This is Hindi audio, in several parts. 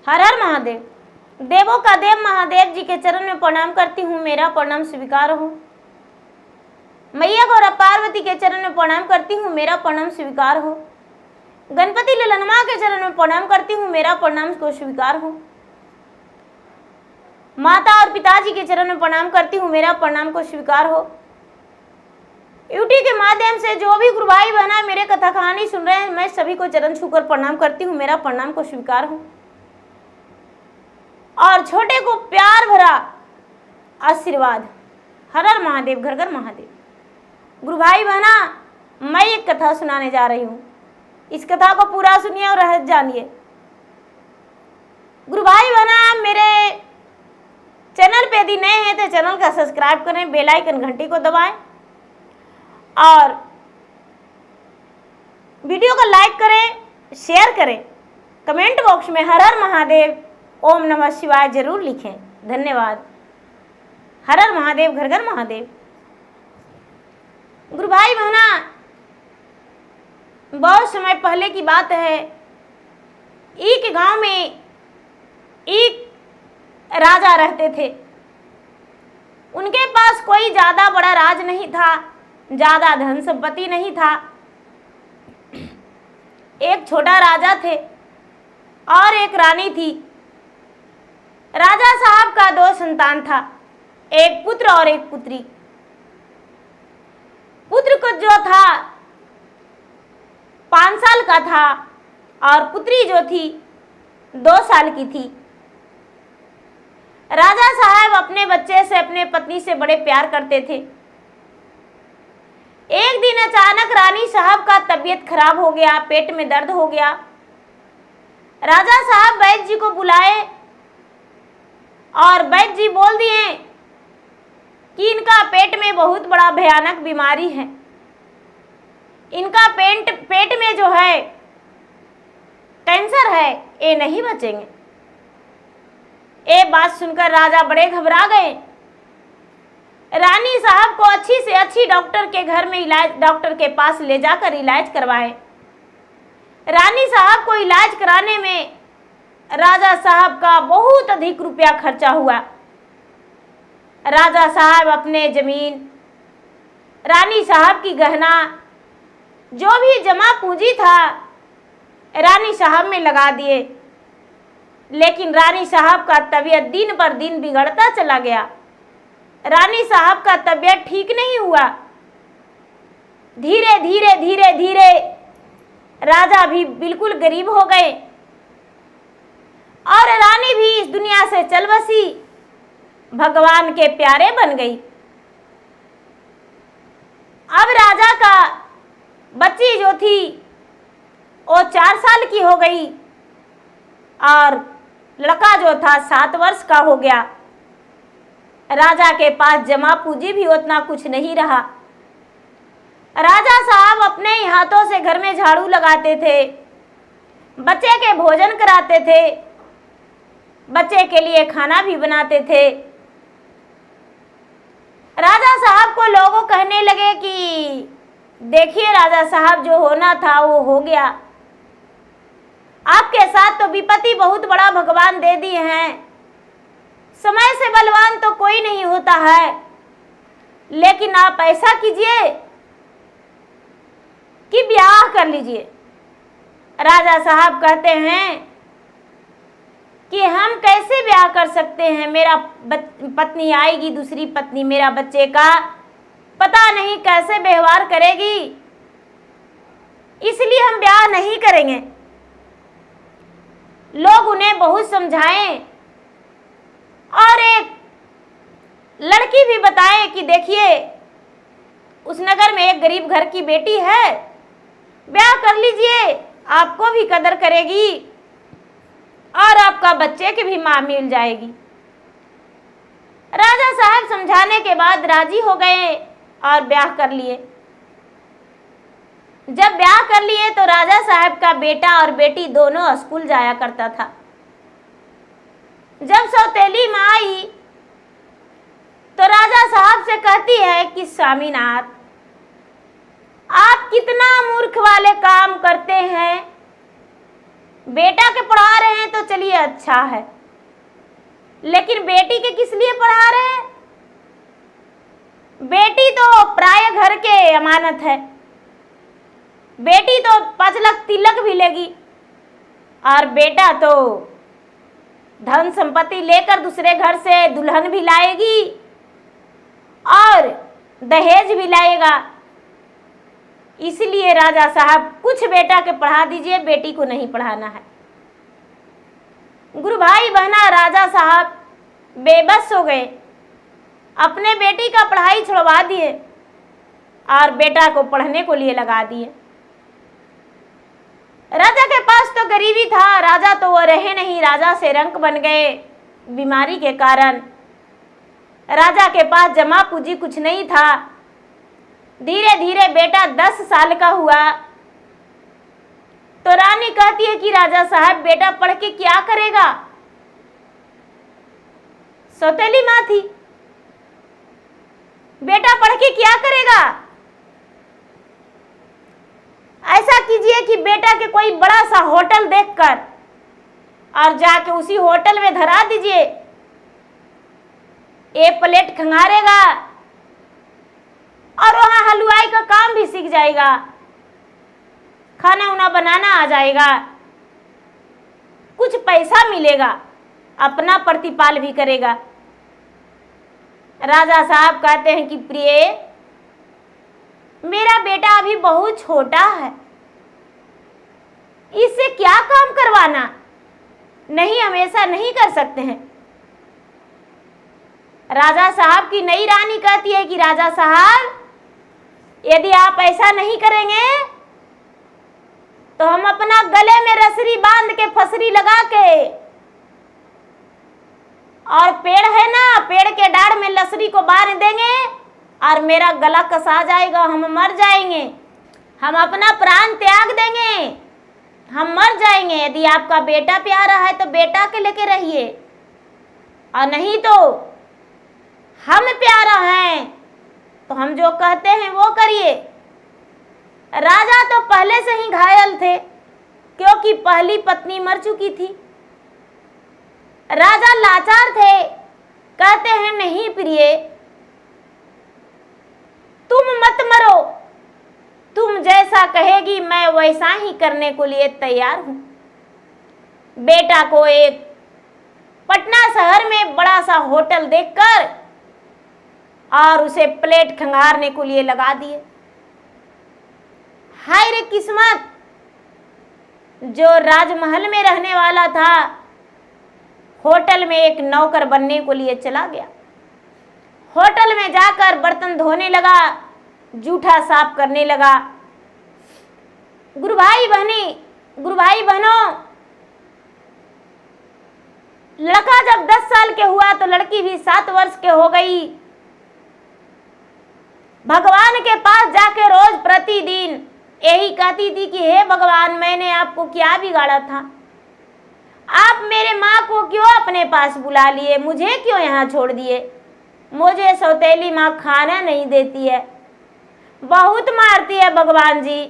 हर हर महादेव। देवों का देव महादेव जी के चरण में प्रणाम करती हूँ, मेरा प्रणाम स्वीकार हो। मैया गौरा पार्वती के चरण में प्रणाम करती हूँ, मेरा प्रणाम स्वीकार हो। गणपति ललनमा के चरण में प्रणाम करती हूँ, मेरा प्रणाम को स्वीकार हो। माता और पिताजी के चरण में प्रणाम करती हूँ, मेरा प्रणाम को स्वीकार हो। यूट्यूब के माध्यम से जो भी गुरु भाई बहना मेरे कथा कहानी सुन रहे हैं, मैं सभी को चरण छूकर प्रणाम करती हूँ, मेरा प्रणाम को स्वीकार हो। और छोटे को प्यार भरा आशीर्वाद। हर हर महादेव, घर घर महादेव। गुरु भाई बहना, मैं एक कथा सुनाने जा रही हूँ, इस कथा को पूरा सुनिए और रहस्य जानिए। गुरु भाई बहना, मेरे चैनल पे यदि नए हैं तो चैनल का सब्सक्राइब करें, बेल आइकन घंटी को दबाएं और वीडियो को लाइक करें, शेयर करें। कमेंट बॉक्स में हर हर महादेव, ओम नमः शिवाय जरूर लिखें। धन्यवाद। हर हर महादेव, घर घर महादेव। गुरु भाई बहना, बहुत समय पहले की बात है। एक गांव में एक राजा रहते थे। उनके पास कोई ज्यादा बड़ा राज नहीं था, ज्यादा धन संपत्ति नहीं था। एक छोटा राजा थे और एक रानी थी। राजा साहब का 2 संतान था, एक पुत्र और एक पुत्री। पुत्र को जो था 5 साल का था और पुत्री जो थी 2 साल की थी। राजा साहब अपने बच्चे से, अपने पत्नी से बड़े प्यार करते थे। एक दिन अचानक रानी साहब का तबीयत खराब हो गया, पेट में दर्द हो गया। राजा साहब वैद्य जी को बुलाए और वैद्य जी बोल दिए कि इनका पेट में बहुत बड़ा भयानक बीमारी है, इनका पेट में जो है कैंसर है, ये नहीं बचेंगे। ये बात सुनकर राजा बड़े घबरा गए। रानी साहब को अच्छी से अच्छी डॉक्टर के घर में डॉक्टर के पास ले जाकर इलाज करवाए। रानी साहब को इलाज कराने में राजा साहब का बहुत अधिक रुपया खर्चा हुआ। राजा साहब अपने जमीन, रानी साहब की गहना, जो भी जमा पूंजी था रानी साहब में लगा दिए। लेकिन रानी साहब का तबीयत दिन पर दिन बिगड़ता चला गया। रानी साहब का तबीयत ठीक नहीं हुआ। धीरे धीरे धीरे धीरे राजा भी बिल्कुल गरीब हो गए और रानी भी इस दुनिया से चल बसी, भगवान के प्यारे बन गई। अब राजा का बच्ची जो थी वो 4 साल की हो गई और लड़का जो था 7 वर्ष का हो गया। राजा के पास जमा पूंजी भी उतना कुछ नहीं रहा। राजा साहब अपने ही हाथों से घर में झाड़ू लगाते थे, बच्चे के भोजन कराते थे, बच्चे के लिए खाना भी बनाते थे। राजा साहब को लोगों कहने लगे कि देखिए राजा साहब, जो होना था वो हो गया। आपके साथ तो विपत्ति बहुत बड़ा भगवान दे दिए हैं। समय से बलवान तो कोई नहीं होता है, लेकिन आप ऐसा कीजिए कि ब्याह कर लीजिए। राजा साहब कहते हैं कि हम कैसे ब्याह कर सकते हैं, मेरा पत्नी आएगी, दूसरी पत्नी मेरा बच्चे का पता नहीं कैसे व्यवहार करेगी, इसलिए हम ब्याह नहीं करेंगे। लोग उन्हें बहुत समझाएं और एक लड़की भी बताएं कि देखिए उस नगर में एक गरीब घर की बेटी है, ब्याह कर लीजिए, आपको भी कदर करेगी और आपका बच्चे की भी मां मिल जाएगी। राजा साहब समझाने के बाद राजी हो गए और ब्याह कर लिए। जब ब्याह कर लिए तो राजा साहब का बेटा और बेटी दोनों स्कूल जाया करता था। जब सौतेली माँ आई तो राजा साहब से कहती है कि स्वामीनाथ, आप कितना मूर्ख वाले काम करते हैं। बेटा के पढ़ा रहे हैं तो चलिए अच्छा है, लेकिन बेटी के किस लिए पढ़ा रहे हैं? बेटी तो प्राय घर के अमानत है, बेटी तो 5 लाख तिलक भी लेगी, और बेटा तो धन संपत्ति लेकर दूसरे घर से दुल्हन भी लाएगी और दहेज भी लाएगा। इसलिए राजा साहब कुछ बेटा के पढ़ा दीजिए, बेटी को नहीं पढ़ाना है। गुरु भाई बहना, राजा साहब बेबस हो गए, अपने बेटी का पढ़ाई छुड़वा दिए और बेटा को पढ़ने को लिए लगा दिए। राजा के पास तो गरीबी था, राजा तो वो रहे नहीं, राजा से रंक बन गए बीमारी के कारण। राजा के पास जमा पूंजी कुछ नहीं था। धीरे धीरे बेटा 10 साल का हुआ तो रानी कहती है कि राजा साहब बेटा पढ़ के क्या करेगा? सौतेली माँ थी, बेटा पढ़ के क्या करेगा? ऐसा कीजिए कि बेटा के कोई बड़ा सा होटल देखकर और जाके उसी होटल में धरा दीजिए, एक प्लेट खंगारेगा और वहां हलवाई का काम भी सीख जाएगा, खाना उना बनाना आ जाएगा, कुछ पैसा मिलेगा, अपना प्रतिपाल भी करेगा। राजा साहब कहते हैं कि प्रिय, मेरा बेटा अभी बहुत छोटा है, इससे क्या काम करवाना? नहीं, हम ऐसा नहीं कर सकते हैं। राजा साहब की नई रानी कहती है कि राजा साहब यदि आप ऐसा नहीं करेंगे तो हम अपना गले में रसरी बांध के फसरी लगा के, और पेड़ है ना, पेड़ के डाढ़ में लसरी को बांध देंगे और मेरा गला कसा जाएगा, हम मर जाएंगे, हम अपना प्राण त्याग देंगे, हम मर जाएंगे। यदि आपका बेटा प्यारा है तो बेटा के लेके रहिए, और नहीं तो हम प्यारा हैं तो हम जो कहते हैं वो करिए। राजा तो पहले से ही घायल थे क्योंकि पहली पत्नी मर चुकी थी। राजा लाचार थे, कहते हैं नहीं प्रिय, तुम मत मरो, तुम जैसा कहेगी मैं वैसा ही करने को लिए तैयार हूं। बेटा को एक पटना शहर में बड़ा सा होटल देखकर और उसे प्लेट खंगारने को लिए लगा दिए। हाय रे किस्मत, जो राजमहल में रहने वाला था होटल में एक नौकर बनने को लिए चला गया। होटल में जाकर बर्तन धोने लगा, जूठा साफ करने लगा। गुरु भाई बहनों, लड़का जब 10 साल के हुआ तो लड़की भी 7 वर्ष के हो गई। भगवान के पास जाके रोज प्रतिदिन यही कहती थी कि हे भगवान, मैंने आपको क्या बिगाड़ा था? आप मेरे माँ को क्यों अपने पास बुला लिए? मुझे क्यों यहाँ छोड़ दिए? मुझे सौतेली माँ खाना नहीं देती है, बहुत मारती है भगवान जी।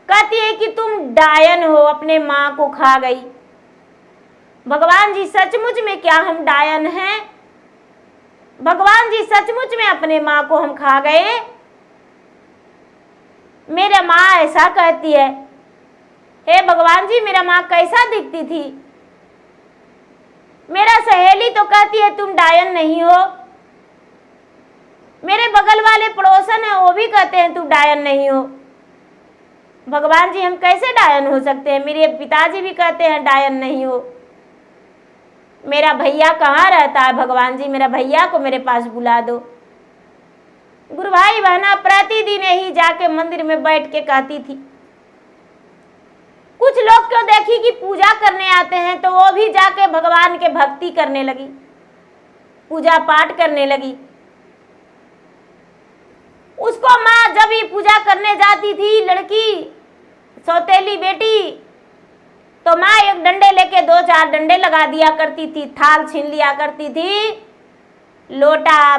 कहती है कि तुम डायन हो, अपने माँ को खा गई। भगवान जी सचमुच में क्या हम डायन हैं? भगवान जी सचमुच में अपने माँ को हम खा गए? मेरा माँ ऐसा कहती है। हे भगवान जी, मेरा माँ कैसा दिखती थी? मेरा सहेली तो कहती है तुम डायन नहीं हो। मेरे बगल वाले पड़ोसन है, वो भी कहते हैं तुम डायन नहीं हो। भगवान जी हम कैसे डायन हो सकते हैं? मेरे पिताजी भी कहते हैं डायन नहीं हो। मेरा भैया कहाँ रहता है? भगवान जी मेरा भैया को मेरे पास बुला दो। गुरु भाई बहना प्रतिदिन यही जाके मंदिर में बैठ के कहती थी। कुछ लोग क्यों देखी कि पूजा करने आते हैं तो वो भी जाके भगवान के भक्ति करने लगी, पूजा पाठ करने लगी। उसको माँ जब ही पूजा करने जाती थी, लड़की सौतेली बेटी, तो माँ एक डंडे लेके 2-4 डंडे लगा दिया करती थी, थाल छीन लिया करती थी, लोटा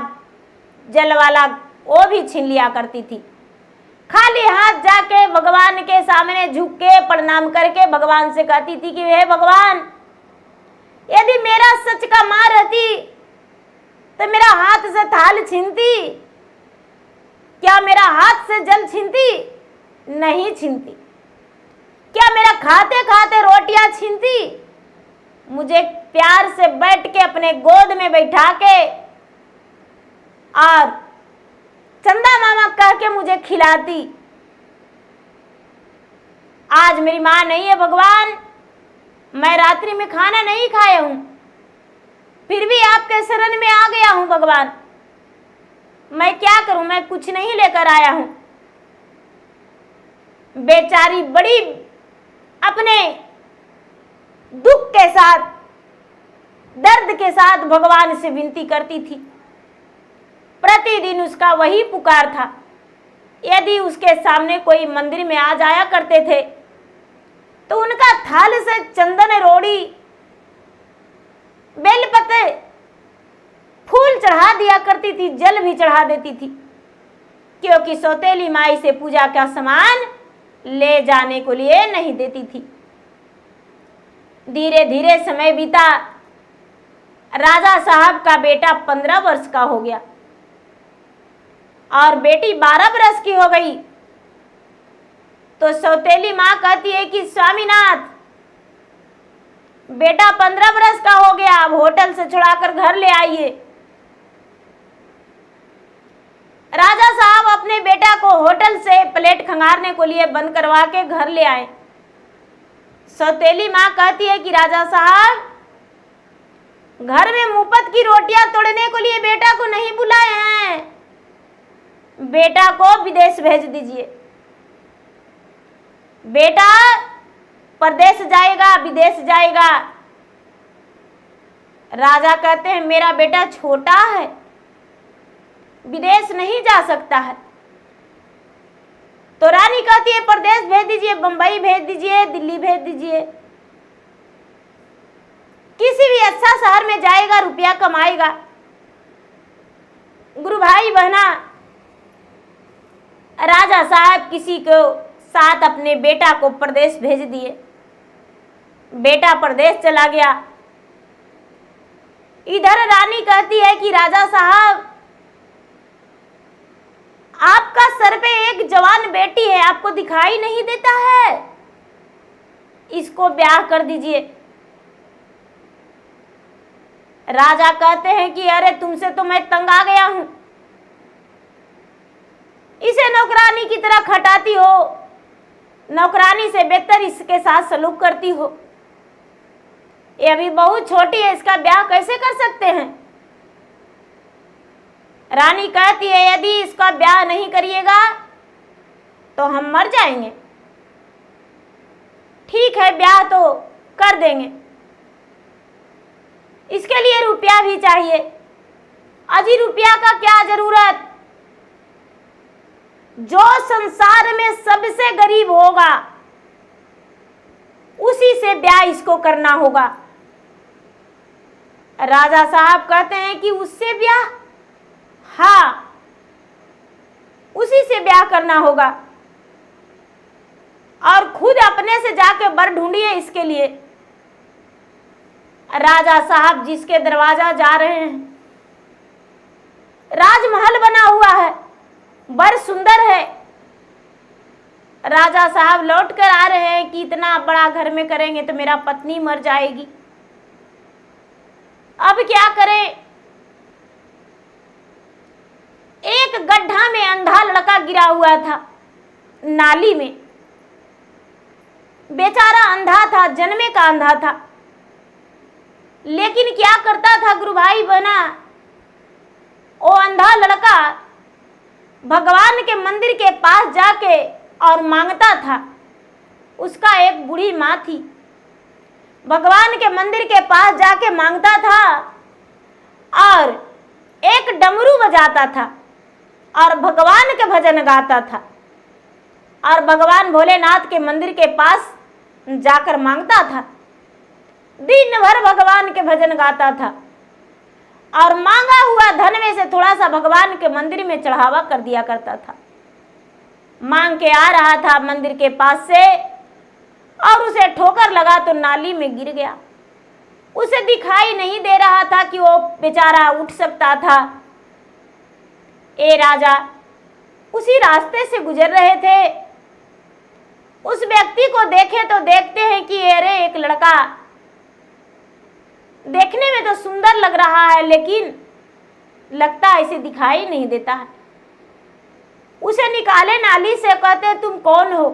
जल वाला वो भी छीन लिया करती थी। खाली हाथ जाके भगवान के सामने झुक के प्रणाम करके भगवान से कहती थी कि हे भगवान, यदि मेरा सच का मां रहती तो मेरा हाथ से थाल छीनती, क्या मेरा हाथ से जल छीनती? नहीं छीनती। क्या मेरा खाते खाते रोटियां छीनती? मुझे प्यार से बैठ के अपने गोद में बैठा के और चंदा मामा कह के मुझे खिलाती। आज मेरी मां नहीं है भगवान, मैं रात्रि में खाना नहीं खाया हूं, फिर भी आपके शरण में आ गया हूं भगवान। मैं क्या करूं, मैं कुछ नहीं लेकर आया हूं। बेचारी बड़ी अपने दुख के साथ, दर्द के साथ भगवान से विनती करती थी। प्रतिदिन उसका वही पुकार था। यदि उसके सामने कोई मंदिर में आ जाया करते थे तो उनका थाल से चंदन, रोड़ी, बेलपत्ते, फूल चढ़ा दिया करती थी, जल भी चढ़ा देती थी, क्योंकि सौतेली माई से पूजा का सामान ले जाने को लिए नहीं देती थी। धीरे धीरे समय बीता। राजा साहब का बेटा 15 वर्ष का हो गया और बेटी 12 वर्ष की हो गई। तो सौतेली मां कहती है कि स्वामीनाथ, बेटा 15 वर्ष का हो गया, अब होटल से छुड़ाकर घर ले आइए। राजा साहब अपने बेटा को होटल से प्लेट खंगारने को लिए बंद करवा के घर ले आए। सौतेली मां कहती है कि राजा साहब, घर में मुफ्त की रोटियां तोड़ने को लिए बेटा को नहीं बुलाए हैं, बेटा को विदेश भेज दीजिए। बेटा परदेश जाएगा, विदेश जाएगा। राजा कहते हैं मेरा बेटा छोटा है, विदेश नहीं जा सकता है। तो रानी कहती है परदेश भेज दीजिए, बंबई भेज दीजिए, दिल्ली भेज दीजिए, किसी भी अच्छा शहर में जाएगा, रुपया कमाएगा। गुरु भाई बहना, राजा साहब किसी को साथ अपने बेटा को परदेश भेज दिए। बेटा परदेश चला गया। इधर रानी कहती है कि राजा साहब, आपका सर पे एक जवान बेटी है, आपको दिखाई नहीं देता है, इसको ब्याह कर दीजिए। राजा कहते हैं कि अरे तुमसे तो मैं तंग आ गया हूं, इसे नौकरानी की तरह खटाती हो, नौकरानी से बेहतर इसके साथ सलूक करती हो। ये अभी बहुत छोटी है, इसका ब्याह कैसे कर सकते हैं? रानी कहती है यदि इसका ब्याह नहीं करिएगा तो हम मर जाएंगे। ठीक है, ब्याह तो कर देंगे, इसके लिए रुपया भी चाहिए। अजी रुपया का क्या जरूरत, जो संसार में सबसे गरीब होगा उसी से ब्याह इसको करना होगा। राजा साहब कहते हैं कि उससे ब्याह, हाँ उसी से ब्याह करना होगा, और खुद अपने से जाके वर ढूंढिए इसके लिए। राजा साहब जिसके दरवाजा जा रहे हैं, राजमहल बना हुआ है, वर सुंदर है। राजा साहब लौट कर आ रहे हैं कि इतना बड़ा घर में करेंगे तो मेरा पत्नी मर जाएगी, अब क्या करें। एक गड्ढा में अंधा लड़का गिरा हुआ था, नाली में। बेचारा अंधा था, जन्मे का अंधा था, लेकिन क्या करता था गुरु भाई बहना, वो अंधा लड़का भगवान के मंदिर के पास जाके और मांगता था। उसका एक बूढ़ी माँ थी, भगवान के मंदिर के पास जाके मांगता था और एक डमरू बजाता था और भगवान के भजन गाता था, और भगवान भोलेनाथ के मंदिर के पास जाकर मांगता था। दिन भर भगवान के भजन गाता था और मांगा हुआ धन में से थोड़ा सा भगवान के मंदिर में चढ़ावा कर दिया करता था। मांग के आ रहा था मंदिर के पास से और उसे ठोकर लगा तो नाली में गिर गया। उसे दिखाई नहीं दे रहा था कि वो बेचारा उठ सकता था। ए राजा उसी रास्ते से गुजर रहे थे। उस व्यक्ति को देखे तो देखते हैं कि अरे एक लड़का देखने में तो सुंदर लग रहा है, लेकिन लगता ऐसे दिखाई नहीं देता है। उसे निकाले नाली से, कहते तुम कौन हो?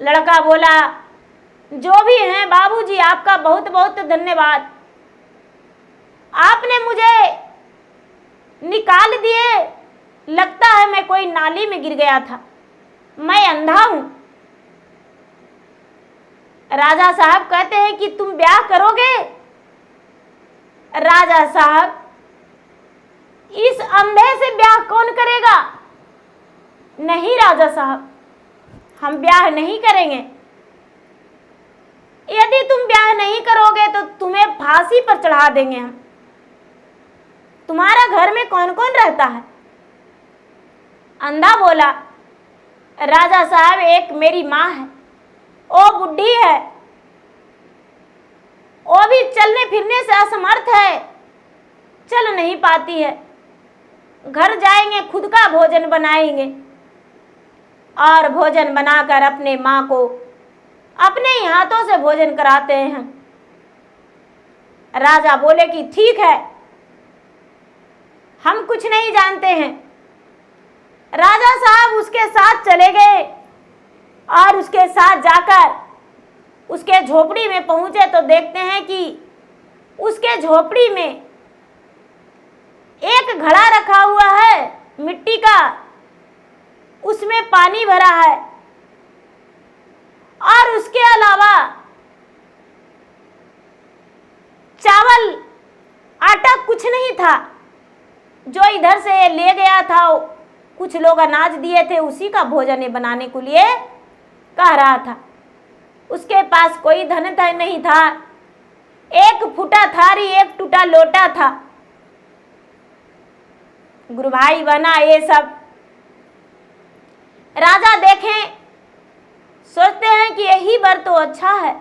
लड़का बोला जो भी हैं बाबूजी, आपका बहुत बहुत धन्यवाद, आपने मुझे निकाल दिए। लगता है मैं कोई नाली में गिर गया था, मैं अंधा हूं। राजा साहब कहते हैं कि तुम ब्याह करोगे? राजा साहब इस अंधे से ब्याह कौन करेगा? नहीं राजा साहब, हम ब्याह नहीं करेंगे। यदि तुम ब्याह नहीं करोगे तो तुम्हें फांसी पर चढ़ा देंगे हम। तुम्हारा घर में कौन कौन रहता है? अंधा बोला राजा साहब एक मेरी माँ है, वो बुढ़ी है, वो भी चलने फिरने से असमर्थ है, चल नहीं पाती है। घर जाएंगे, खुद का भोजन बनाएंगे और भोजन बनाकर अपने माँ को अपने ही हाथों से भोजन कराते हैं हम। राजा बोले कि ठीक है, हम कुछ नहीं जानते हैं। राजा साहब उसके साथ चले गए और उसके साथ जाकर उसके झोपड़ी में पहुंचे तो देखते हैं कि उसके झोपड़ी में एक घड़ा रखा हुआ है मिट्टी का, उसमें पानी भरा है और उसके अलावा चावल आटा कुछ नहीं था। जो इधर से ले गया था, कुछ लोग अनाज दिए थे, उसी का भोजन बनाने के लिए कह रहा था। उसके पास कोई धन नहीं था, एक फूटा थारी, एक टूटा लोटा था। गुरु भाई बना ये सब राजा देखें, सोचते हैं कि यही बर तो अच्छा है।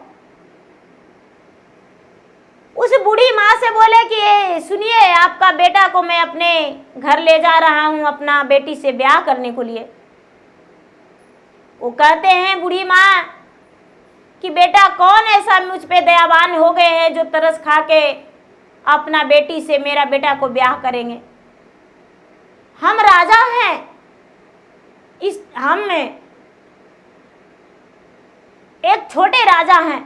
उस बूढ़ी माँ से बोले कि सुनिए, आपका बेटा को मैं अपने घर ले जा रहा हूं अपना बेटी से ब्याह करने के लिए। वो कहते हैं बूढ़ी माँ कि बेटा कौन ऐसा मुझ पे दयावान हो गए हैं जो तरस खा के अपना बेटी से मेरा बेटा को ब्याह करेंगे। हम राजा हैं, इस हम में एक छोटे राजा हैं,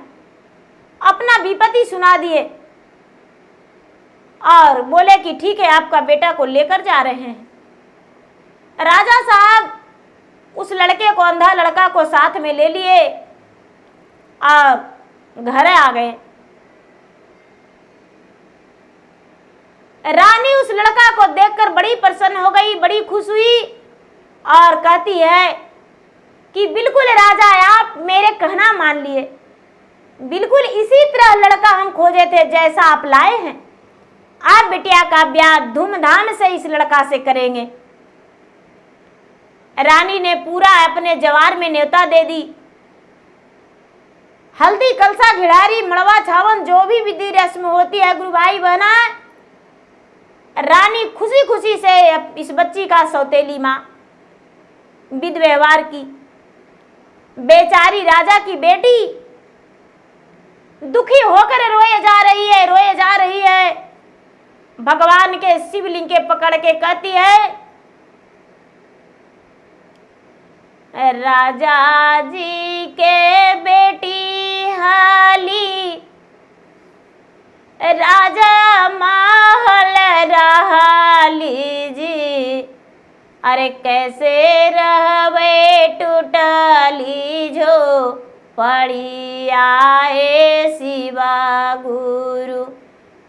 अपना विपत्ति सुना दिए और बोले कि ठीक है, आपका बेटा को लेकर जा रहे हैं। राजा साहब उस लड़के को, अंधा लड़का को साथ में ले लिए और घर आ गए। रानी उस लड़का को देखकर बड़ी प्रसन्न हो गई, बड़ी खुश हुई और कहती है कि बिल्कुल राजा, आप मेरे कहना मान लिए, बिल्कुल इसी तरह लड़का हम खोजे थे जैसा आप लाए हैं। आप बिटिया का ब्याह धूमधाम से इस लड़का से करेंगे। रानी ने पूरा अपने जवार में न्योता दे दी। हल्दी, कलसा, घिड़ारी, मड़वा, छावन, जो भी विधि रस्म होती है गुरु भाई बहना, रानी खुशी खुशी से इस बच्ची का सौतेली माँ विध व्यवहार की। बेचारी राजा की बेटी दुखी होकर रोए जा रही है, रोए जा रही है। भगवान के शिवलिंग के पकड़ के कहती है, राजा जी के बेटी हाली, राजा महल रहाली जी, अरे कैसे रहवे टूटली जो पड़ी आए शिवा गुरु,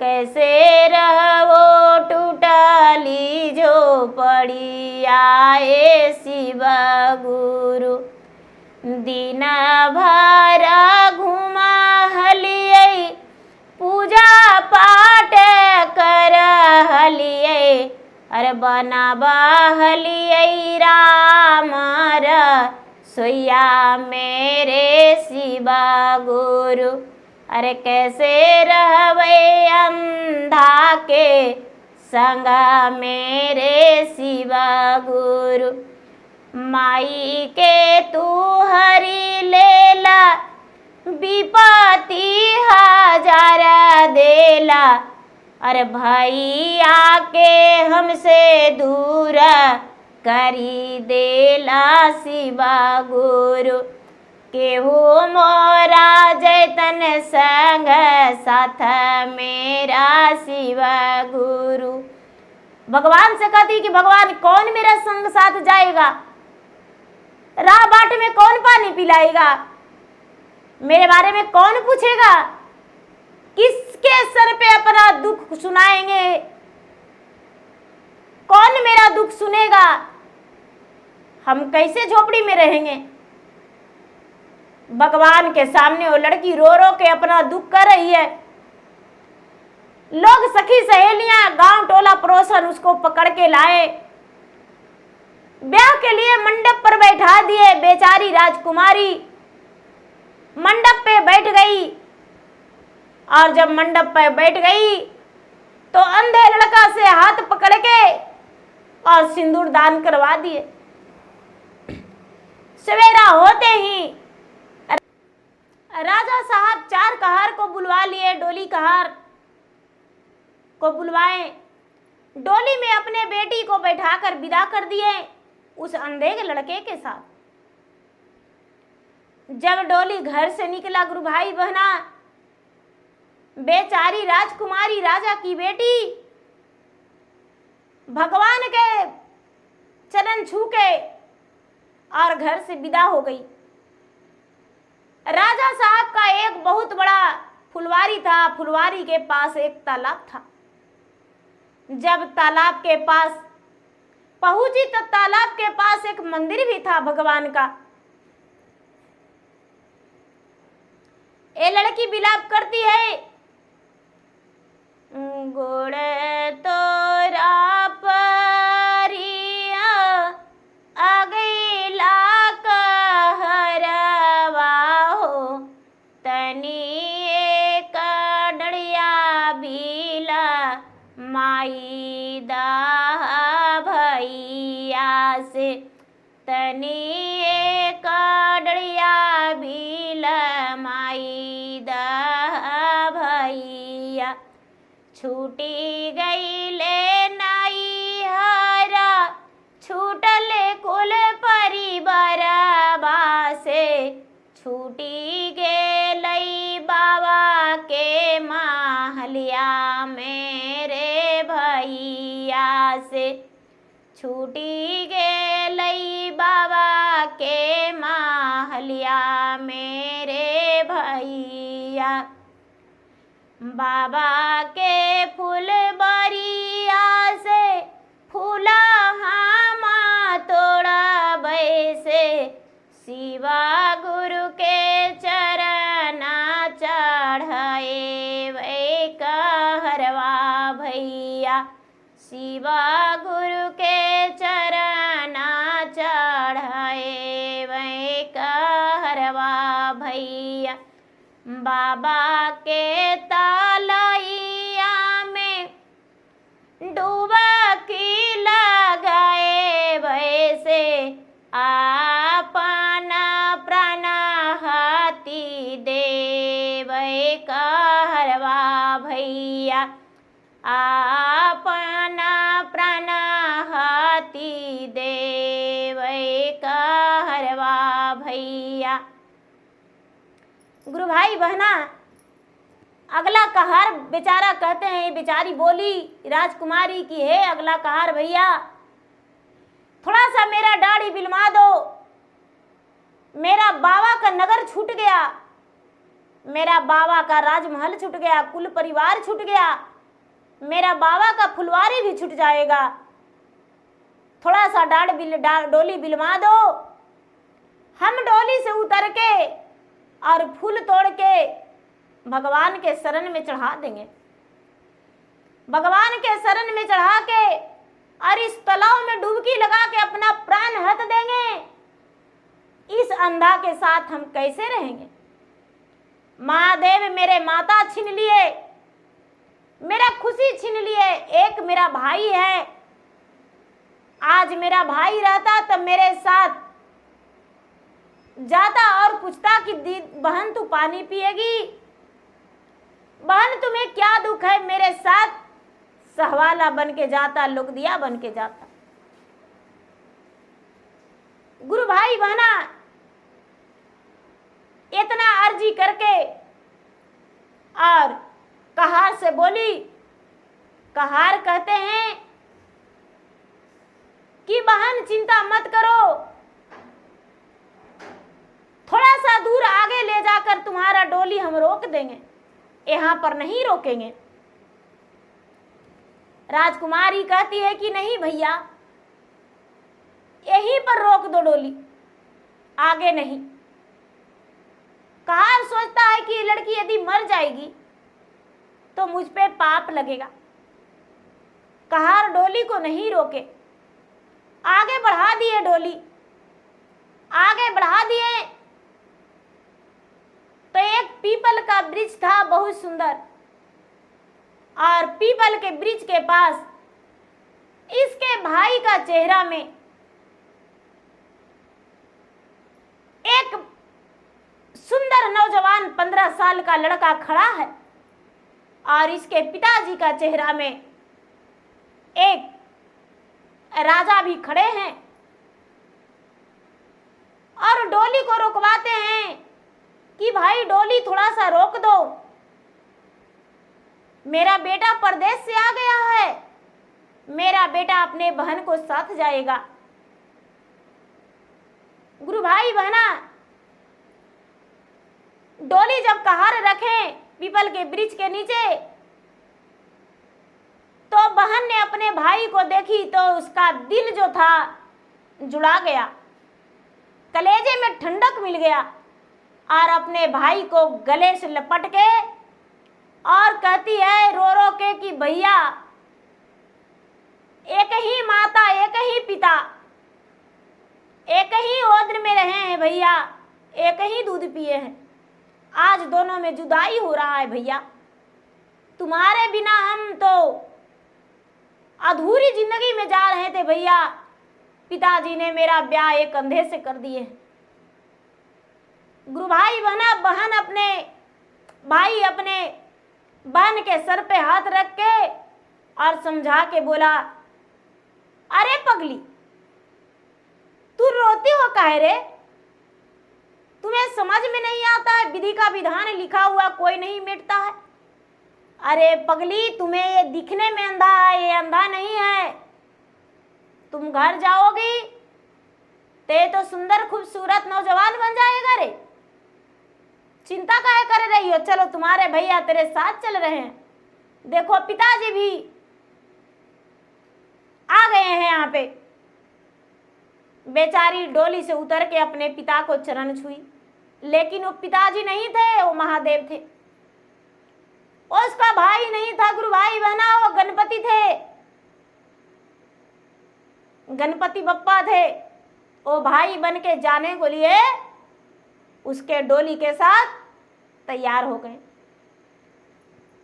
कैसे रहवो टूटली जो पड़ी आए शिवा गुरु। दिन भर घुमा हलिये, पूजा पाठ कर हलिये, अरे बना बहलिये राम सोया मेरे शिवा गुरु। अरे कैसे रहवे अंधा के संगा मेरे शिवा गुरु। माई के तू हरि लेला विपत्ति हजार देला। अरे भैया के हमसे दूर करी देला शिवा गुरु। केहू मोरा जैतन संग साथ मेरा शिवा गुरु। भगवान से कहती कि भगवान कौन मेरा संग साथ जाएगा, राह बाट में कौन पानी पिलाएगा, मेरे बारे में कौन पूछेगा, किसके सर पे अपना दुख सुनाएंगे, कौन मेरा दुख सुनेगा, हम कैसे झोपड़ी में रहेंगे। भगवान के सामने वो लड़की रो रो के अपना दुख कर रही है। लोग सखी सहेलियां गांव टोला पड़ोसन उसको पकड़ के लाए, ब्याह के लिए मंडप पर बैठा दिए। बेचारी राजकुमारी मंडप पे बैठ गई और जब मंडप पे बैठ गई तो अंधे लड़का से हाथ पकड़ के और सिंदूर दान करवा दिए। सवेरा होते ही राजा साहब 4 कहार को बुलवा लिए, डोली कहार को बुलवाए, डोली में अपने बेटी को बैठाकर विदा कर दिए उस अंधे के लड़के के साथ। जब डोली घर से निकला गुरु भाई बहना, बेचारी राजकुमारी राजा की बेटी भगवान के चरण छू के और घर से विदा हो गई। राजा साहब का एक बहुत बड़ा फुलवारी था, फुलवारी के पास एक तालाब था। जब तालाब के पास पहुंची तो तालाब के पास एक मंदिर भी था भगवान का। ये लड़की विलाप करती है, गोड़ तोरा परिया अगला कहरवा हो, तनी एक डड़िया भीला माई दा भैया से, तनी एक डड़िया भीला माई दा भैया। छूटी गई ले नाई हरा, छूटल कुल परिवारवा से, छूटी गेलई बाबा के महलिया मेरे भैया से, छूटी गेलई बाबा के महलिया मेरे भैया। बाबा के फुलबरिया से फूला हामा तोड़ा बैसे, शिवा गुरु के चरना चढ़ाए वे कहरवा भैया। शिवा गुरु के चरना चढ़ाए वे कहरवा भैया। बाबा के तालैया में डुबकी लगाए वैसे, आपन प्राण हाथी देवे कहरवा भैया। आपन प्राण हाथी देवे कहरवा भैया। गुरु भाई बहना, अगला कहार बेचारा कहते हैं, बेचारी बोली राजकुमारी की, है अगला कहार भैया थोड़ा सा मेरा दाढ़ी बिलवा दो, मेरा बाबा का नगर छूट गया, मेरा बाबा का राजमहल छूट गया, कुल परिवार छूट गया, मेरा बाबा का फुलवारी भी छूट जाएगा, थोड़ा सा डोली बिलवा दो। हम डोली से उतर के और फूल तोड़ के भगवान के शरण में चढ़ा देंगे, भगवान के शरण में चढ़ा के और इस तालाब में डुबकी लगा के अपना प्राण हथ देंगे। इस अंधा के साथ हम कैसे रहेंगे। महादेव मेरे माता छीन लिए, मेरा खुशी छीन लिए। एक मेरा भाई है, आज मेरा भाई रहता तो मेरे साथ जाता और पूछता कि बहन तू पानी पिएगी, बहन तुम्हें क्या दुख है। मेरे साथ सहवाला बन के जाता, लुगदिया बन के जाता। गुरु भाई बहना इतना अर्जी करके और कहार से बोली। कहार कहते हैं कि बहन चिंता मत करो, थोड़ा सा दूर आगे ले जाकर तुम्हारा डोली हम रोक देंगे, यहां पर नहीं रोकेंगे। राजकुमारी कहती है कि नहीं भैया, यहीं पर रोक दो डोली, आगे नहीं। कहार सोचता है कि ये लड़की यदि मर जाएगी तो मुझ पे पाप लगेगा। कहार डोली को नहीं रोके, आगे बढ़ा दिए डोली, आगे बढ़ा दिए तो एक पीपल का वृक्ष था बहुत सुंदर, और पीपल के वृक्ष के पास इसके भाई का चेहरा में एक सुंदर नौजवान 15 साल का लड़का खड़ा है, और इसके पिताजी का चेहरा में एक राजा भी खड़े हैं, और डोली को रुकवाते हैं कि भाई डोली थोड़ा सा रोक दो, मेरा बेटा परदेश से आ गया है, मेरा बेटा अपने बहन को साथ जाएगा। गुरु भाई बहना डोली जब कहार रखे पीपल के वृक्ष के नीचे, तो बहन ने अपने भाई को देखी तो उसका दिल जो था जुड़ा गया, कलेजे में ठंडक मिल गया, और अपने भाई को गले से लपट के और कहती है रो रो के कि भैया एक ही माता एक ही पिता, एक ही ओद्र में रहे हैं भैया, एक ही दूध पिए हैं, आज दोनों में जुदाई हो रहा है भैया, तुम्हारे बिना हम तो अधूरी जिंदगी में जा रहे थे भैया, पिताजी ने मेरा ब्याह एक अंधे से कर दिए। गुरु भाई बहना बहन अपने भाई अपने बहन के सर पे हाथ रख के और समझा के बोला, अरे पगली तू रोती हो काहे रे, तुम्हें समझ में नहीं आता है, विधि का विधान लिखा हुआ कोई नहीं मिटता है। अरे पगली तुम्हें ये दिखने में अंधा है, ये अंधा नहीं है, तुम घर जाओगी ते तो सुंदर खूबसूरत नौजवान बन जाएगा रे, चिंता काहे कर रही हो, चलो तुम्हारे भैया तेरे साथ चल रहे हैं। देखो पिताजी भी आ गए हैं यहाँ पे। बेचारी डोली से उतर के अपने पिता को चरण छुई, लेकिन वो पिताजी नहीं थे, वो महादेव थे, उसका भाई नहीं था गुरु भाई बहना, वो गणपति थे, गणपति बप्पा थे। वो भाई बन के जाने को लिए उसके डोली के साथ तैयार हो गए।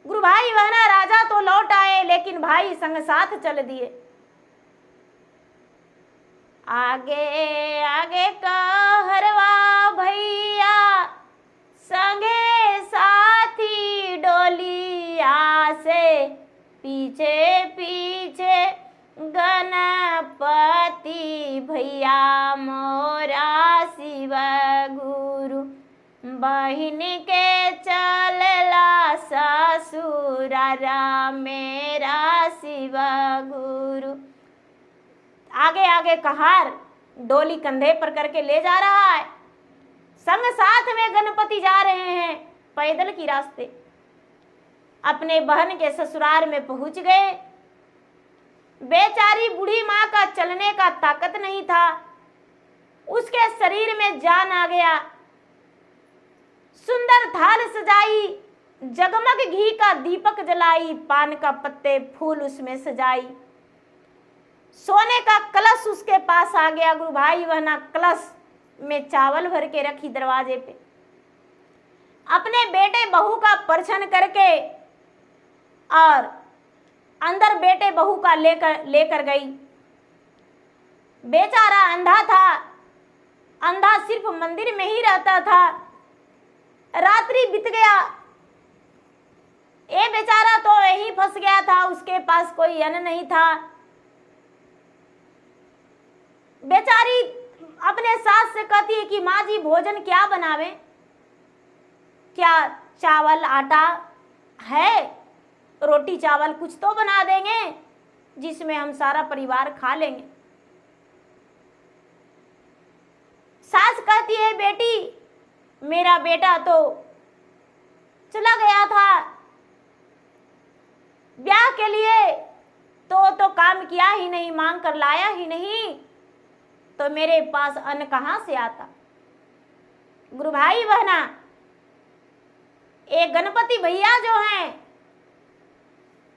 गुरु भाई बहना राजा तो लौट आए, लेकिन भाई संग साथ चल दिए। आगे आगे कहरवा भैया संगे साथी डोलिया से, पीछे पीछे गणपति भैया मोरा शिव गुरु, बहिन के चलला ससुरारा मेरा शिव गुरु। आगे आगे कहार डोली कंधे पर करके ले जा रहा है, संग साथ में गणपति जा रहे हैं पैदल की रास्ते। अपने बहन के ससुराल में पहुंच गए। बेचारी बूढ़ी माँ का चलने का ताकत नहीं था, उसके शरीर में जान आ गया। सुंदर थाल सजाई, जगमग घी का दीपक जलाई, पान का पत्ते फूल उसमें सजाई, सोने का कलश उसके पास आ गया। गुरु भाई बहना कलश में चावल भर के रखी दरवाजे पे, अपने बेटे बहू का परछन करके और अंदर बेटे बहू का लेकर गई। बेचारा अंधा था, अंधा सिर्फ मंदिर में ही रहता था। रात्रि बीत गया, ये बेचारा तो यही फंस गया था, उसके पास कोई अन्न नहीं था। बेचारी अपने सास से कहती है कि माँ जी भोजन क्या बनावे, क्या चावल आटा है, रोटी चावल कुछ तो बना देंगे जिसमें हम सारा परिवार खा लेंगे। सास कहती है बेटी मेरा बेटा तो चला गया था ब्याह के लिए, तो काम किया ही नहीं, मांग कर लाया ही नहीं, तो मेरे पास अन्न कहाँ से आता। गुरु भाई बहना, एक गणपति भैया जो हैं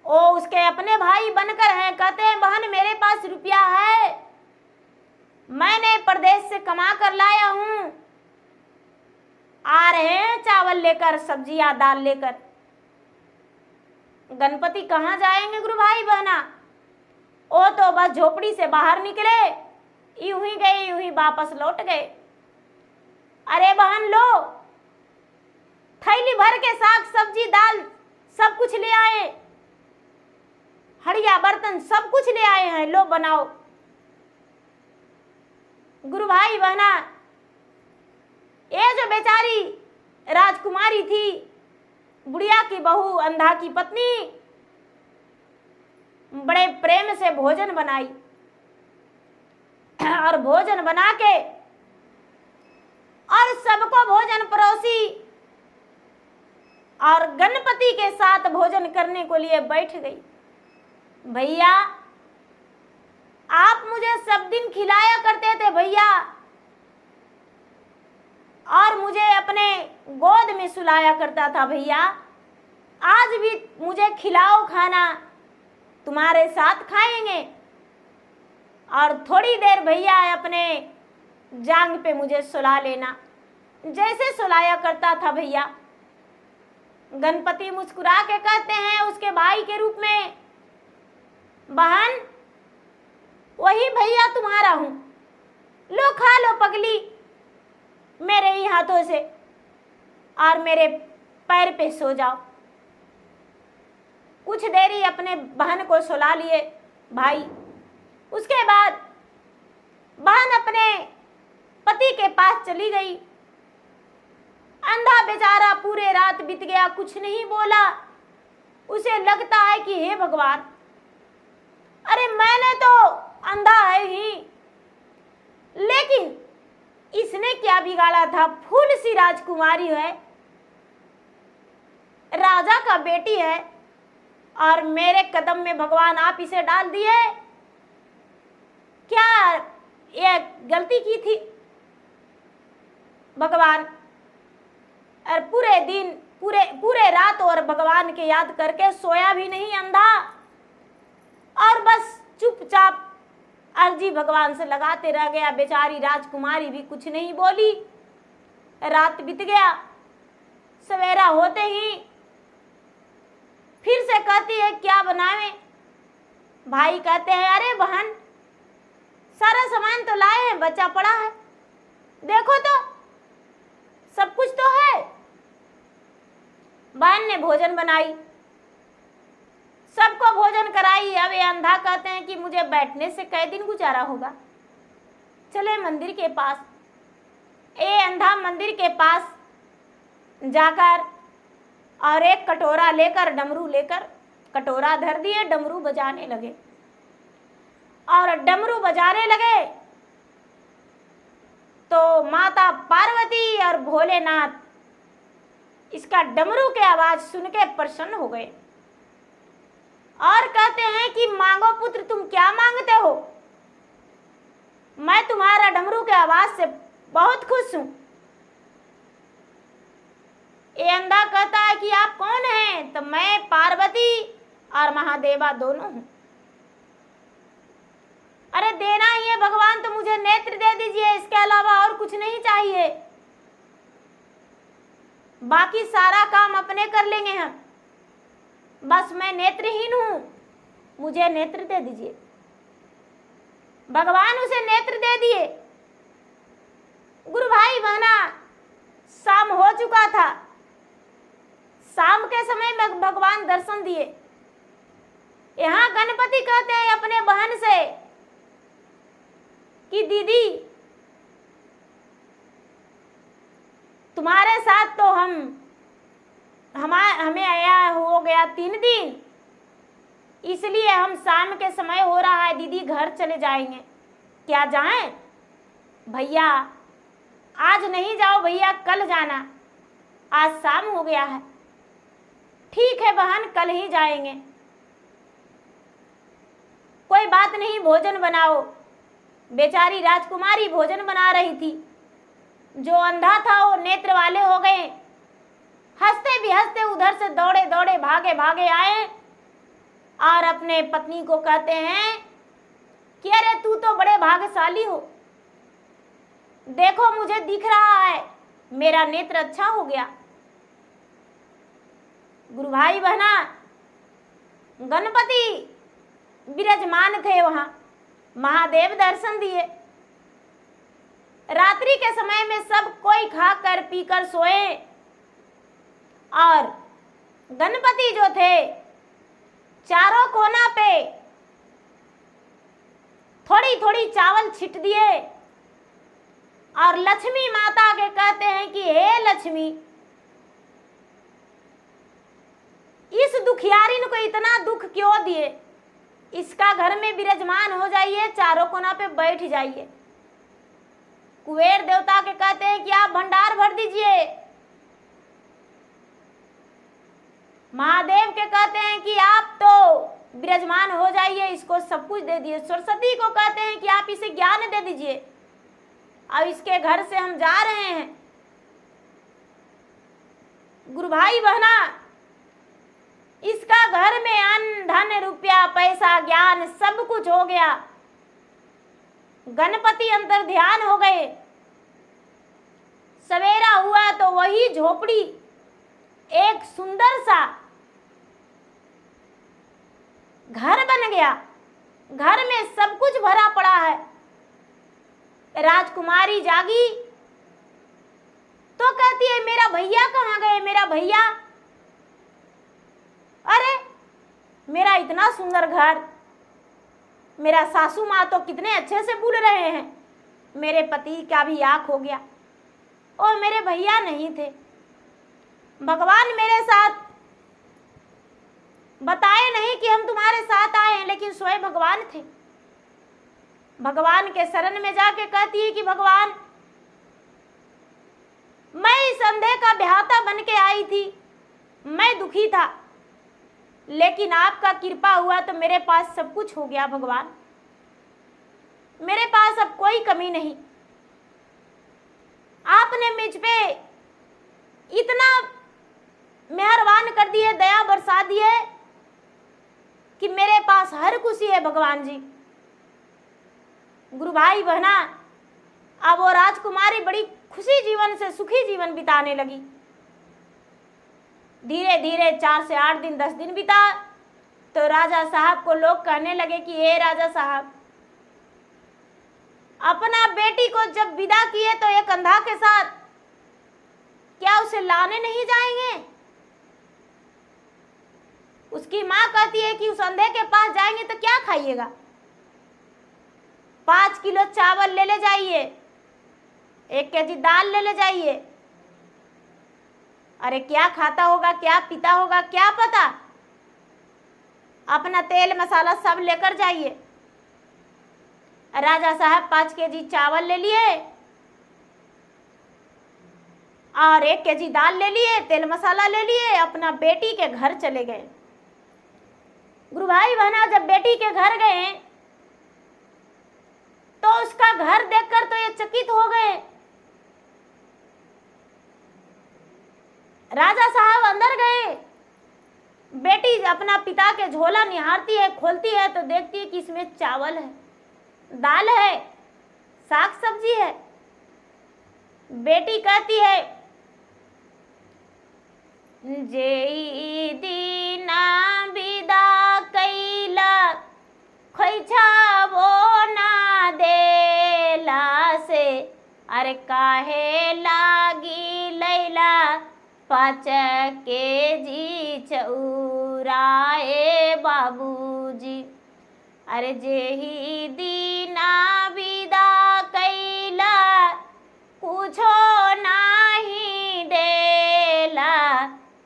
वो उसके अपने भाई बनकर हैं। कहते हैं बहन मेरे पास रुपया है, मैंने प्रदेश से कमा कर लाया हूं, आ रहे हैं चावल लेकर, सब्जियां दाल लेकर। गणपति कहाँ जाएंगे गुरु भाई बहना, वो तो बस झोपड़ी से बाहर निकले, यूं ही गए यूं ही वापस लौट गए। अरे बहन लो, थैली भर के साग सब्जी दाल सब कुछ ले आए, हड़िया बर्तन सब कुछ ले आए हैं, लो बनाओ। गुरु भाई बहना, ये जो बेचारी राजकुमारी थी, बुढ़िया की बहू, अंधा की पत्नी, बड़े प्रेम से भोजन बनाई और भोजन बना के और सबको भोजन परोसी और गणपति के साथ भोजन करने को लिए बैठ गई। भैया आप मुझे सब दिन खिलाया करते थे भैया, और मुझे अपने गोद में सुलाया करता था भैया, आज भी मुझे खिलाओ खाना, तुम्हारे साथ खाएंगे। और थोड़ी देर भैया अपने जांग पे मुझे सुला लेना, जैसे सुलाया करता था भैया। गणपति मुस्कुरा के कहते हैं उसके भाई के रूप में, बहन वही भैया तुम्हारा हूं, लो खा लो पगली मेरे ही हाथों से, और मेरे पैर पे सो जाओ। कुछ देरी अपने बहन को सुला लिए भाई, उसके बाद बहन अपने पति के पास चली गई। अंधा बेचारा पूरे रात बीत गया, कुछ नहीं बोला। उसे लगता है कि हे भगवान, अरे मैंने तो अंधा है ही, लेकिन इसने क्या बिगाड़ा था, फूल सी राजकुमारी है, राजा का बेटी है, और मेरे कदम में भगवान आप इसे डाल दिए। क्या ये गलती की थी भगवान? और पूरे दिन पूरे रात और भगवान के याद करके सोया भी नहीं अंधा, और बस चुपचाप अर्जी भगवान से लगाते रह गया। बेचारी राजकुमारी भी कुछ नहीं बोली। रात बीत गया, सवेरा होते ही फिर से कहती है क्या बनावे। भाई कहते हैं अरे बहन सारा सामान तो लाए हैं, बचा पड़ा है, देखो तो सब कुछ तो है। बहन ने भोजन बनाई, सबको भोजन कराई। अब ये अंधा कहते हैं कि मुझे बैठने से कई दिन गुजारा होगा, चले मंदिर के पास। ये अंधा मंदिर के पास जाकर और एक कटोरा लेकर, डमरू लेकर कटोरा धर दिए, डमरू बजाने लगे। और डमरू बजाने लगे तो माता पार्वती और भोलेनाथ इसका डमरू के आवाज सुन के प्रसन्न हो गए और कहते हैं कि मांगो पुत्र, तुम क्या मांगते हो? मैं तुम्हारा डमरू के आवाज से बहुत खुश हूं। ये अंधा कहता है कि आप कौन हैं? तो मैं पार्वती और महादेवा दोनों हूं। अरे देना ही है भगवान तो मुझे नेत्र दे दीजिए, इसके अलावा और कुछ नहीं चाहिए, बाकी सारा काम अपने कर लेंगे हम, बस मैं नेत्रहीन हूं, मुझे नेत्र दे दीजिए। भगवान उसे नेत्र दे दिए। गुरु भाई बहना, शाम हो चुका था, शाम के समय में भगवान दर्शन दिए। यहां गणपति कहते हैं अपने बहन से कि दीदी तुम्हारे साथ तो हमें आया हो गया 3 दिन, इसलिए हम शाम के समय हो रहा है दीदी घर चले जाएंगे। क्या जाएं? भैया आज नहीं जाओ भैया, कल जाना, आज शाम हो गया है। ठीक है बहन, कल ही जाएंगे। कोई बात नहीं, भोजन बनाओ। बेचारी राजकुमारी भोजन बना रही थी। जो अंधा था वो नेत्र वाले हो गए। हंसते भी हंसते उधर से दौड़े दौड़े भागे भागे आए और अपने पत्नी को कहते हैं कि अरे तू तो बड़े भाग्यशाली हो, देखो मुझे दिख रहा है, मेरा नेत्र अच्छा हो गया। गुरु भाई बहना, गणपति विराजमान थे वहां, महादेव दर्शन दिए। रात्रि के समय में सब कोई खाकर पीकर सोए और गणपति जो थे चारों कोना पे थोड़ी थोड़ी चावल छिट दिए और लक्ष्मी माता के कहते हैं कि हे लक्ष्मी, इस दुखियारिन को इतना दुख क्यों दिए, इसका घर में विराजमान हो जाइए, चारों कोना पे बैठ जाइए। कुबेर देवता के कहते हैं कि आप भंडार भर दीजिए। महादेव के कहते हैं कि आप तो विराजमान हो जाइए, इसको सब कुछ दे दिए। सरस्वती को कहते हैं कि आप इसे ज्ञान दे दीजिए, अब इसके घर से हम जा रहे हैं। गुरु भाई बहना, इसका घर में अन्न धन रुपया पैसा ज्ञान सब कुछ हो गया। गणपति अंतर ध्यान हो गए। सवेरा हुआ तो वही झोपड़ी एक सुंदर सा घर बन गया। घर में सब कुछ भरा पड़ा है। राजकुमारी जागी तो कहती है मेरा भैया कहाँ गए, मेरा भैया। अरे मेरा इतना सुंदर घर, मेरा सासू माँ तो कितने अच्छे से बोल रहे हैं, मेरे पति का भी आँख हो गया और मेरे भैया नहीं थे। भगवान मेरे साथ बताए नहीं कि हम तुम्हारे साथ आए हैं, लेकिन स्वयं भगवान थे। भगवान के शरण में जाके कहती है कि भगवान, मैं इस अंधे का ब्याहता बन के आई थी, मैं दुखी था, लेकिन आपका कृपा हुआ तो मेरे पास सब कुछ हो गया। भगवान मेरे पास अब कोई कमी नहीं। आपने मुझ पे इतना मेहरबान कर दिए, दया बरसा दिए कि मेरे पास हर खुशी है भगवान जी। गुरु भाई बहना, अब वो राजकुमारी बड़ी खुशी जीवन से सुखी जीवन बिताने लगी। धीरे धीरे 4 से 8 दिन 10 दिन बीता तो राजा साहब को लोग कहने लगे कि हे राजा साहब, अपना बेटी को जब विदा किए तो एक अंधा के साथ, क्या उसे लाने नहीं जाएंगे? उसकी माँ कहती है कि उस अंधे के पास जाएंगे तो क्या खाइएगा? 5 किलो चावल ले जाइए, 1 केजी दाल ले जाइए। अरे क्या खाता होगा, क्या पीता होगा, क्या पता। अपना तेल मसाला सब लेकर जाइए। राजा साहब 5 केजी चावल ले लिए और 1 केजी दाल ले लिए, तेल मसाला ले लिए, अपना बेटी के घर चले गए। गुरु भाई बहना, जब बेटी के घर गए तो उसका घर देखकर तो ये चकित हो गए। राजा साहब अंदर गए, बेटी अपना पिता के झोला निहारती है, खोलती है तो देखती है कि इसमें चावल है। दाल है, साग सब्जी है। बेटी कहती है जेई दीना विदा कैला खोइछा वो ना देला से, अरे काहे लागी लैला 5 केजी चौराए बाबूजी। अरे जेही दीना विदा कैला कुछो नाही देला,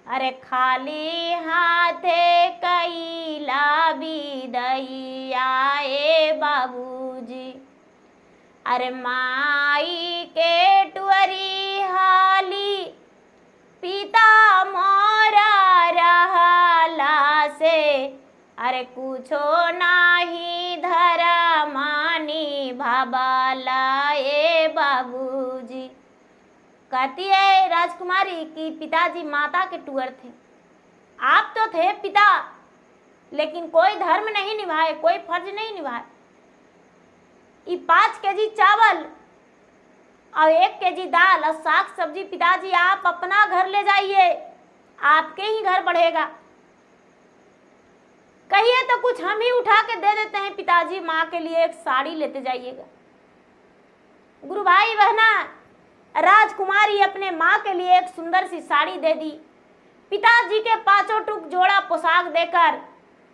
अरे खाली हाथे कैला विदैया ए बाबूजी। अरे माई के टुअरी हाली पिता मोरा रहला से, अरे कुछो नाही धरमानी भाबाला ए बाबूजी। कहती है राजकुमारी कि पिताजी माता के टुअर थे, आप तो थे पिता, लेकिन कोई धर्म नहीं निभाए, कोई फर्ज नहीं निभाए। ये 5 केजी चावल और 1 केजी दाल और साग सब्जी पिताजी आप अपना घर ले जाइए, आपके ही घर बढ़ेगा। कहिए तो कुछ हम ही उठा के दे देते हैं पिताजी, माँ के लिए एक साड़ी लेते जाइएगा। गुरु भाई बहना, राजकुमारी अपने माँ के लिए एक सुंदर सी साड़ी दे दी, पिताजी के 5 टुक जोड़ा पोशाक देकर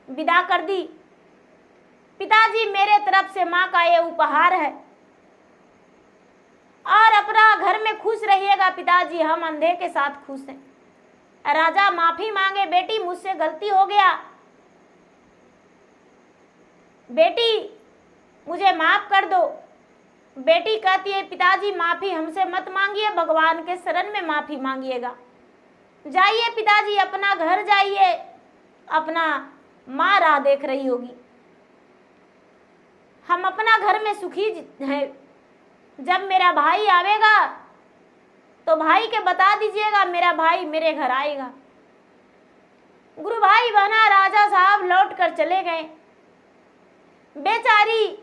विदा कर दी। पिताजी मेरे तरफ से माँ का ये उपहार है और अपना घर में खुश रहिएगा पिताजी, हम अंधे के साथ खुश हैं। राजा माफी मांगे, बेटी मुझसे गलती हो गया, बेटी मुझे माफ कर दो। बेटी कहती है पिताजी माफी हमसे मत मांगिए, भगवान के शरण में माफी मांगिएगा। जाइए पिताजी, अपना घर जाइए, अपना माँ राह देख रही होगी। हम अपना घर में सुखी हैं। जब मेरा भाई आवेगा तो भाई के बता दीजिएगा मेरा भाई मेरे घर आएगा। गुरु भाई बहना, राजा साहब लौट कर चले गए। बेचारी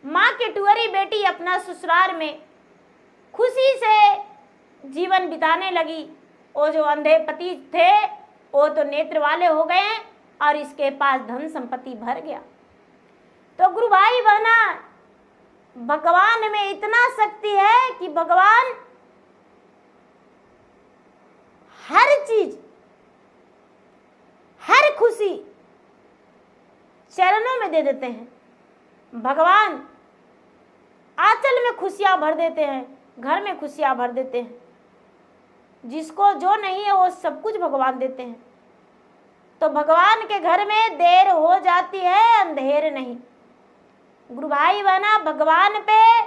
माँ की टुअरी बेटी अपना ससुराल में खुशी से जीवन बिताने लगी। वो जो अंधे पति थे वो तो नेत्र वाले हो गए और इसके पास धन संपत्ति भर गया। तो गुरु भाई बहना, भगवान में इतना शक्ति है कि भगवान हर चीज, हर खुशी चरणों में दे देते हैं। भगवान आंचल में खुशियां भर देते हैं, घर में खुशियां भर देते हैं। जिसको जो नहीं है वो सब कुछ भगवान देते हैं। तो भगवान के घर में देर हो जाती है, अंधेर नहीं। गुरु भाई बहना, भगवान पे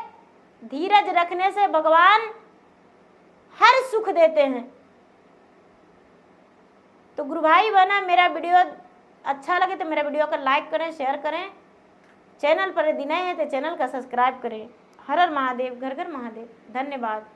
धीरज रखने से भगवान हर सुख देते हैं। तो गुरु भाई बहना, मेरा वीडियो अच्छा लगे तो मेरा वीडियो को लाइक करें, शेयर करें। चैनल पर यदि नए हैं तो चैनल का सब्सक्राइब करें। हर हर महादेव, घर घर महादेव। धन्यवाद।